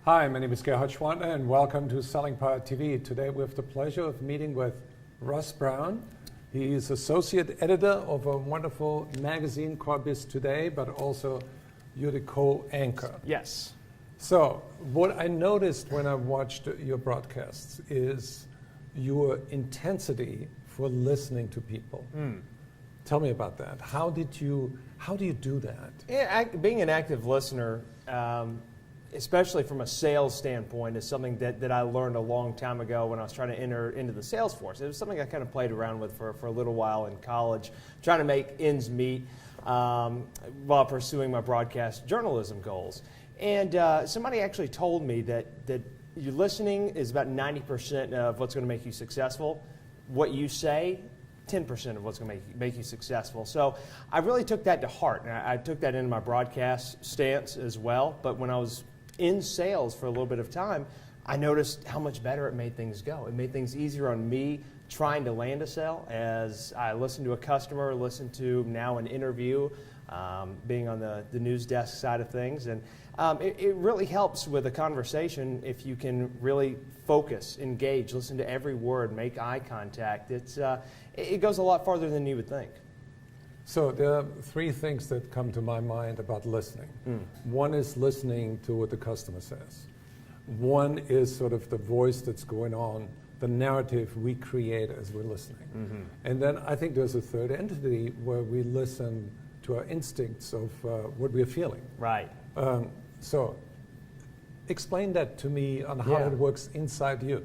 Hi, my name is Gerhard Schwantner and welcome to Selling Power TV. Today we have the pleasure of meeting with Russ Brown. He is associate editor of a wonderful magazine called Biz Today, but also you're the co-anchor. Yes. So what I noticed when I watched your broadcasts is your intensity for listening to people. Tell me about that. How do you do that? Yeah, being an active listener, especially from a sales standpoint, is something that I learned a long time ago when I was trying to enter into the sales force. It was something I kind of played around with for a little while in college, trying to make ends meet while pursuing my broadcast journalism goals. And somebody actually told me that your listening is about 90% of what's going to make you successful. What you say, 10% of what's going to make you successful. So I really took that to heart, and I took that into my broadcast stance as well. But when I was in sales for a little bit of time, I noticed how much better it made things go. It made things easier on me trying to land a sale as I listened to a customer, listened to now an interview, being on the news desk side of things. And it really helps with a conversation if you can really focus, engage, listen to every word, make eye contact. It goes a lot farther than you would think. So there are three things that come to my mind about listening. One is listening to what the customer says. One is sort of the voice that's going on, the narrative we create as we're listening. And then I think there's a third entity where we listen to our instincts of what we're feeling. Right. So explain that to me on how it works inside you.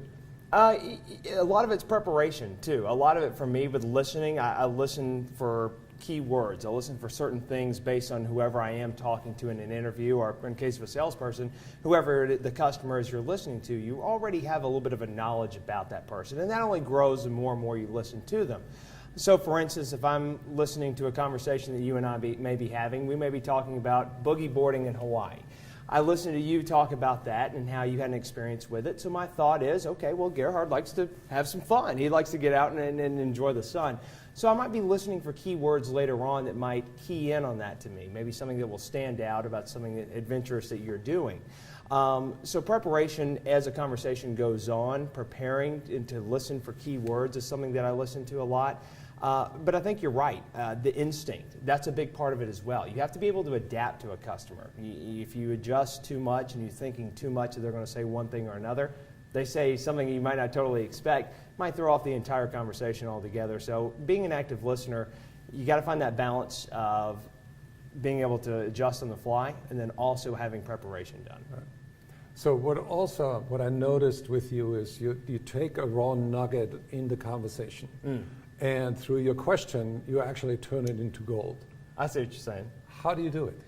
A lot of it's preparation, too. A lot of it for me with listening, I listen for key words. I listen for certain things based on whoever I am talking to in an interview, or in case of a salesperson, whoever the customer is you're listening to, you already have a little bit of a knowledge about that person. And that only grows the more and more you listen to them. So, for instance, if I'm listening to a conversation that you and I may be having, we may be talking about boogie boarding in Hawaii. I listen to you talk about that and how you had an experience with it. So my thought is, okay, well, Gerhard likes to have some fun. He likes to get out and enjoy the sun. So I might be listening for key words later on that might key in on that to me, maybe something that will stand out about something adventurous that you're doing. So preparation as a conversation goes on, preparing and to listen for key words is something that I listen to a lot. But I think you're right. The instinct, that's a big part of it as well. You have to be able to adapt to a customer. If you adjust too much and you're thinking too much that they're going to say one thing or another, they say something you might not totally expect, might throw off the entire conversation altogether. So being an active listener, you got to find that balance of being able to adjust on the fly and then also having preparation done. Right. So what I noticed with you is you take a raw nugget in the conversation. And through your question, you actually turn it into gold. I see what you're saying. How do you do it?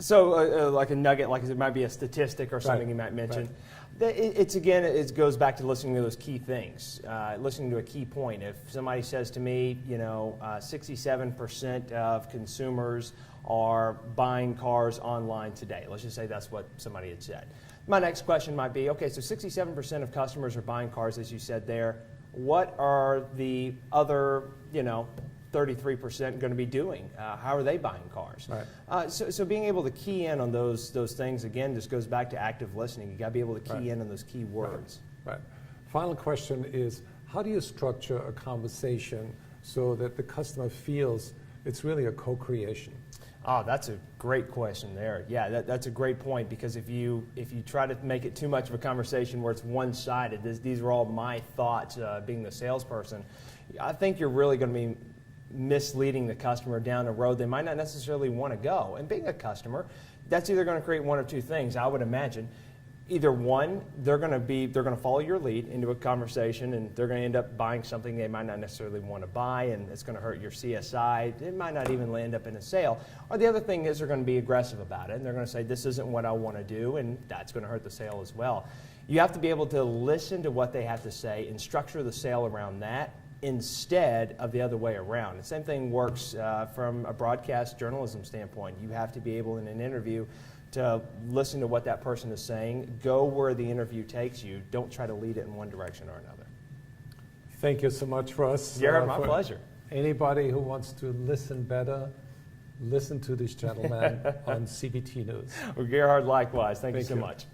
So like a nugget, like it might be a statistic or something you might mention. Right. It goes back to listening to those key things, listening to a key point. If somebody says to me, 67% of consumers are buying cars online today. Let's just say that's what somebody had said. My next question might be, okay, so 67% of customers are buying cars, as you said there. What are the other, 33% going to be doing? How are they buying cars? Right. So being able to key in on those things, again, just goes back to active listening. You got to be able to key in on those key words. Right. Final question is, how do you structure a conversation so that the customer feels it's really a co-creation? Oh, that's a great question there. Yeah, that's a great point, because if you try to make it too much of a conversation where it's one-sided, these are all my thoughts being the salesperson, I think you're really going to be misleading the customer down a road they might not necessarily want to go. And being a customer, that's either going to create one of two things, I would imagine. Either one, they're going to follow your lead into a conversation, and they're going to end up buying something they might not necessarily want to buy, and it's going to hurt your CSI. It might not even end up in a sale. Or the other thing is they're going to be aggressive about it, and they're going to say, this isn't what I want to do, and that's going to hurt the sale as well. You have to be able to listen to what they have to say and structure the sale around that instead of the other way around. The same thing works from a broadcast journalism standpoint. You have to be able in an interview to listen to what that person is saying, go where the interview takes you. Don't try to lead it in one direction or another. Thank you so much, Russ. Gerhard, my pleasure. Anybody who wants to listen better, listen to this gentleman on CBT News. Well, Gerhard, likewise. Thank you so much.